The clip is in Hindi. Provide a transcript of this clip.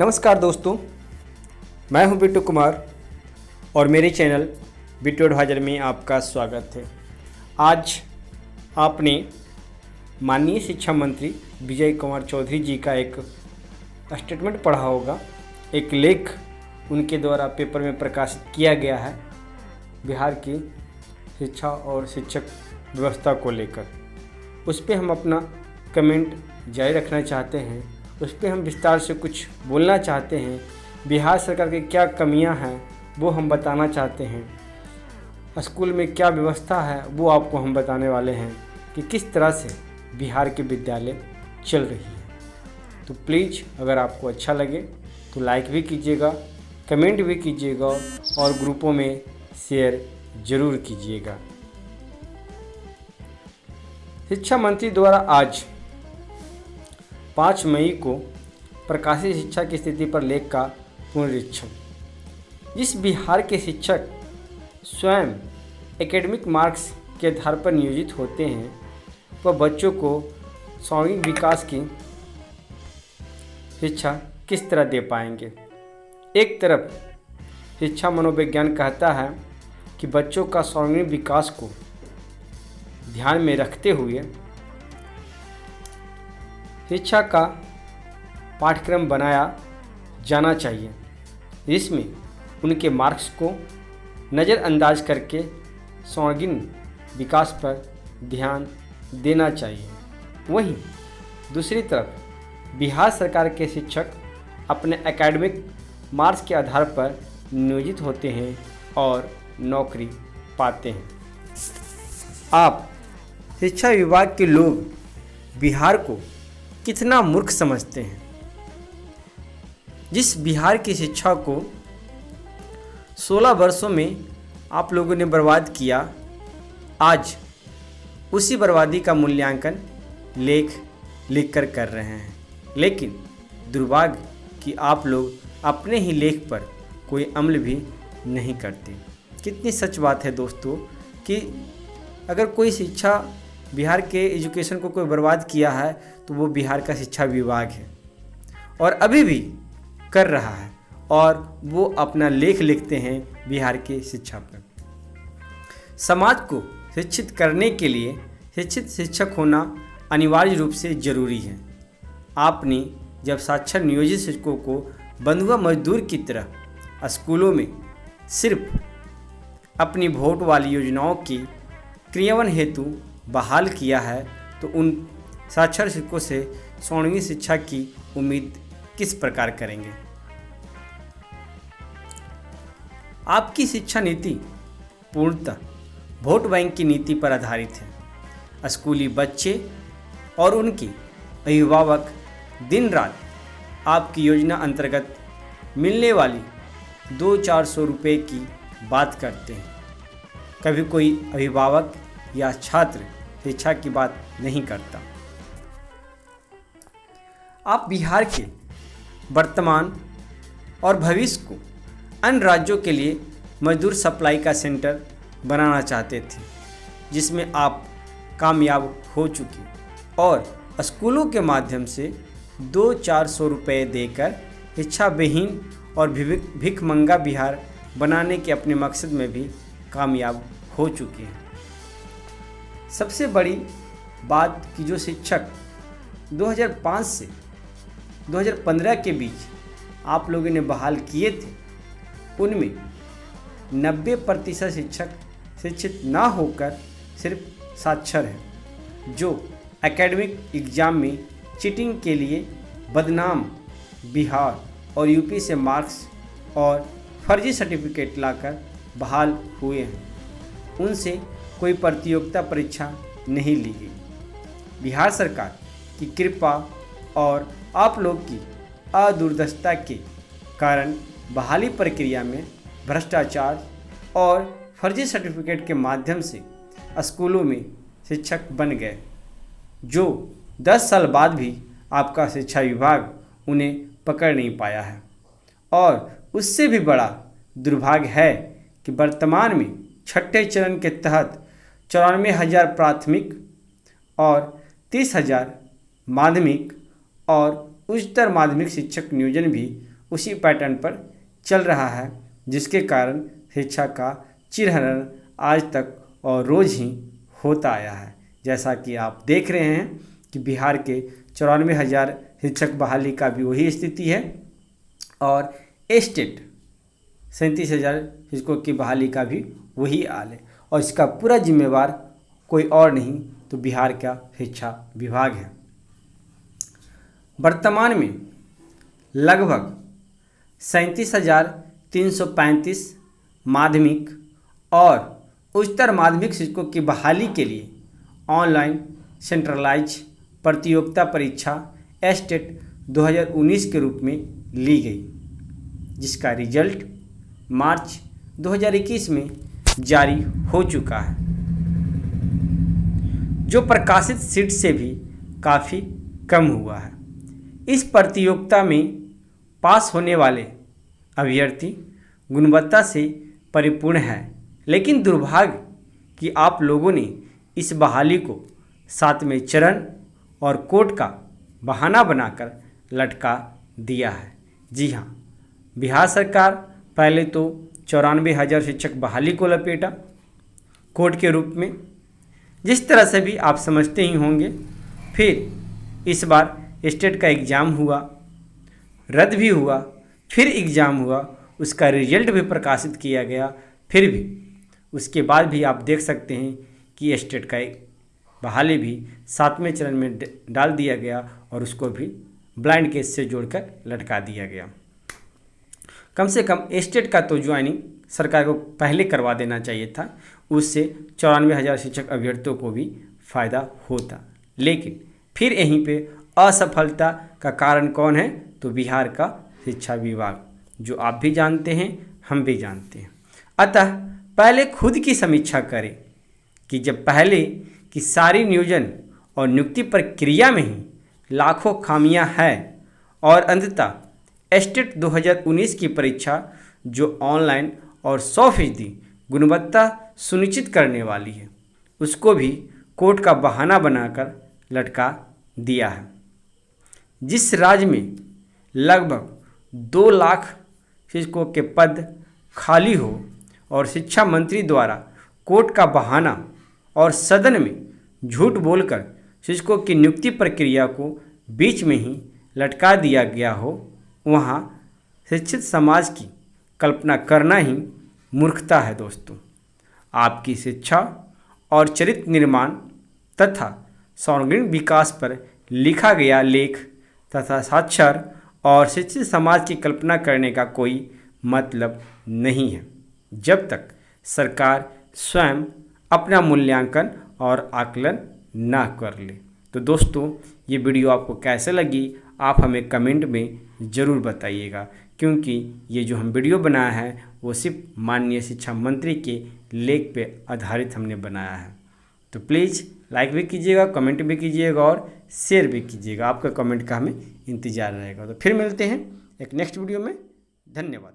नमस्कार दोस्तों, मैं हूं बिट्टू कुमार और मेरे चैनल बिट्टू एडवाइजर में आपका स्वागत है। आज आपने माननीय शिक्षा मंत्री विजय कुमार चौधरी जी का एक स्टेटमेंट पढ़ा होगा। एक लेख उनके द्वारा पेपर में प्रकाशित किया गया है बिहार की शिक्षा और शिक्षक व्यवस्था को लेकर। उस पर हम अपना कमेंट जारी रखना चाहते हैं, उस पर हम विस्तार से कुछ बोलना चाहते हैं। बिहार सरकार की क्या कमियां हैं वो हम बताना चाहते हैं। स्कूल में क्या व्यवस्था है वो आपको हम बताने वाले हैं कि किस तरह से बिहार के विद्यालय चल रही है। तो प्लीज़ अगर आपको अच्छा लगे तो लाइक भी कीजिएगा, कमेंट भी कीजिएगा और ग्रुपों में शेयर ज़रूर कीजिएगा। शिक्षा मंत्री द्वारा आज 5 मई को प्रकाशित शिक्षा की स्थिति पर लेख का पुनरीक्षण। जिस बिहार के शिक्षक स्वयं एकेडमिक मार्क्स के आधार पर नियोजित होते हैं वह बच्चों को सर्वांगीण विकास की शिक्षा किस तरह दे पाएंगे। एक तरफ शिक्षा मनोविज्ञान कहता है कि बच्चों का सर्वांगीण विकास को ध्यान में रखते हुए शिक्षा का पाठ्यक्रम बनाया जाना चाहिए, जिसमें उनके मार्क्स को नज़रअंदाज करके सर्वांगीण विकास पर ध्यान देना चाहिए। वहीं दूसरी तरफ बिहार सरकार के शिक्षक अपने एकेडमिक मार्क्स के आधार पर नियोजित होते हैं और नौकरी पाते हैं। आप शिक्षा विभाग के लोग बिहार को कितना मूर्ख समझते हैं। जिस बिहार की शिक्षा को 16 वर्षों में आप लोगों ने बर्बाद किया, आज उसी बर्बादी का मूल्यांकन लेख लिखकर कर रहे हैं। लेकिन दुर्भाग्य कि आप लोग अपने ही लेख पर कोई अमल भी नहीं करते। कितनी सच बात है दोस्तों कि अगर कोई शिक्षा बिहार के एजुकेशन को कोई बर्बाद किया है तो वो बिहार का शिक्षा विभाग है और अभी भी कर रहा है और वो अपना लेख लिखते हैं बिहार के शिक्षा पर। समाज को शिक्षित करने के लिए शिक्षित शिक्षक होना अनिवार्य रूप से ज़रूरी है। आपने जब साक्षर नियोजित शिक्षकों को बंधुआ मजदूर की तरह स्कूलों में सिर्फ अपनी वोट वाली योजनाओं की क्रियान्वयन हेतु बहाल किया है तो उन साक्षर शिक्षकों से सर्वांगीण शिक्षा की उम्मीद किस प्रकार करेंगे। आपकी शिक्षा नीति पूर्णतः वोट बैंक की नीति पर आधारित है। स्कूली बच्चे और उनके अभिभावक दिन रात आपकी योजना अंतर्गत मिलने वाली 200-400 रुपये की बात करते हैं। कभी कोई अभिभावक या छात्र शिक्षा की बात नहीं करता। आप बिहार के वर्तमान और भविष्य को अन्य राज्यों के लिए मजदूर सप्लाई का सेंटर बनाना चाहते थे, जिसमें आप कामयाब हो चुके और स्कूलों के माध्यम से 200-400 रुपये देकर शिक्षा विहीन और भिखमंगा बिहार बनाने के अपने मकसद में भी कामयाब हो चुके हैं। सबसे बड़ी बात कि जो शिक्षक 2005 से 2015 के बीच आप लोगों ने बहाल किए थे, उनमें 90% शिक्षक शिक्षित ना होकर सिर्फ साक्षर हैं, जो एकेडमिक एग्ज़ाम में चीटिंग के लिए बदनाम बिहार और यूपी से मार्क्स और फर्जी सर्टिफिकेट लाकर बहाल हुए हैं। उनसे कोई प्रतियोगिता परीक्षा नहीं ली गई। बिहार सरकार की कृपा और आप लोग की अदूरदर्शिता के कारण बहाली प्रक्रिया में भ्रष्टाचार और फर्जी सर्टिफिकेट के माध्यम से स्कूलों में शिक्षक बन गए, जो 10 साल बाद भी आपका शिक्षा विभाग उन्हें पकड़ नहीं पाया है। और उससे भी बड़ा दुर्भाग्य है कि वर्तमान में छठे चरण के तहत 94,000 प्राथमिक और 30,000 माध्यमिक और उच्चतर माध्यमिक शिक्षक नियोजन भी उसी पैटर्न पर चल रहा है, जिसके कारण शिक्षा का चिरहरण आज तक और रोज़ ही होता आया है। जैसा कि आप देख रहे हैं कि बिहार के 94,000 शिक्षक बहाली का भी वही स्थिति है और स्टेट 37,000 शिक्षकों की बहाली का भी वही हाल है, और इसका पूरा जिम्मेवार कोई और नहीं तो बिहार का शिक्षा विभाग है। वर्तमान में लगभग 37,335 माध्यमिक और उच्चतर माध्यमिक शिक्षकों की बहाली के लिए ऑनलाइन सेंट्रलाइज प्रतियोगिता परीक्षा एस्टेट 2019 के रूप में ली गई, जिसका रिजल्ट मार्च 2021 में जारी हो चुका है, जो प्रकाशित सीट से भी काफ़ी कम हुआ है। इस प्रतियोगिता में पास होने वाले अभ्यर्थी गुणवत्ता से परिपूर्ण है, लेकिन दुर्भाग्य कि आप लोगों ने इस बहाली को 7वें चरण और कोर्ट का बहाना बनाकर लटका दिया है। जी हाँ, बिहार सरकार पहले तो 94,000 शिक्षक बहाली को लपेटा कोर्ट के रूप में, जिस तरह से भी आप समझते ही होंगे। फिर इस बार स्टेट का एग्ज़ाम हुआ, रद्द भी हुआ, फिर एग्ज़ाम हुआ, उसका रिजल्ट भी प्रकाशित किया गया, फिर भी उसके बाद भी आप देख सकते हैं कि स्टेट का बहाली भी 7वें चरण में डाल दिया गया और उसको भी ब्लाइंड केस से जोड़कर लटका दिया गया। कम से कम स्टेट का तो ज्वाइनिंग सरकार को पहले करवा देना चाहिए था, उससे 94,000 शिक्षक अभ्यर्थियों को भी फ़ायदा होता। लेकिन फिर यहीं पे असफलता का कारण कौन है तो बिहार का शिक्षा विभाग, जो आप भी जानते हैं, हम भी जानते हैं। अतः पहले खुद की समीक्षा करें कि जब पहले की सारी नियोजन और नियुक्ति प्रक्रिया में ही लाखों खामियां हैं और अंततः स्टेट 2019 की परीक्षा जो ऑनलाइन और 100% गुणवत्ता सुनिश्चित करने वाली है, उसको भी कोर्ट का बहाना बनाकर लटका दिया है। जिस राज्य में लगभग 2 लाख शिक्षकों के पद खाली हो और शिक्षा मंत्री द्वारा कोर्ट का बहाना और सदन में झूठ बोलकर शिक्षकों की नियुक्ति प्रक्रिया को बीच में ही लटका दिया गया हो, वहाँ शिक्षित समाज की कल्पना करना ही मूर्खता है। दोस्तों, आपकी शिक्षा और चरित्र निर्माण तथा सर्वांगीण विकास पर लिखा गया लेख तथा साक्षर और शिक्षित समाज की कल्पना करने का कोई मतलब नहीं है, जब तक सरकार स्वयं अपना मूल्यांकन और आकलन ना कर ले। तो दोस्तों, ये वीडियो आपको कैसे लगी आप हमें कमेंट में ज़रूर बताइएगा, क्योंकि ये जो हम वीडियो बनाया है वो सिर्फ माननीय शिक्षा मंत्री के लेख पे आधारित हमने बनाया है। तो प्लीज़ लाइक भी कीजिएगा, कमेंट भी कीजिएगा और शेयर भी कीजिएगा। आपका कमेंट का हमें इंतज़ार रहेगा। तो फिर मिलते हैं एक नेक्स्ट वीडियो में। धन्यवाद।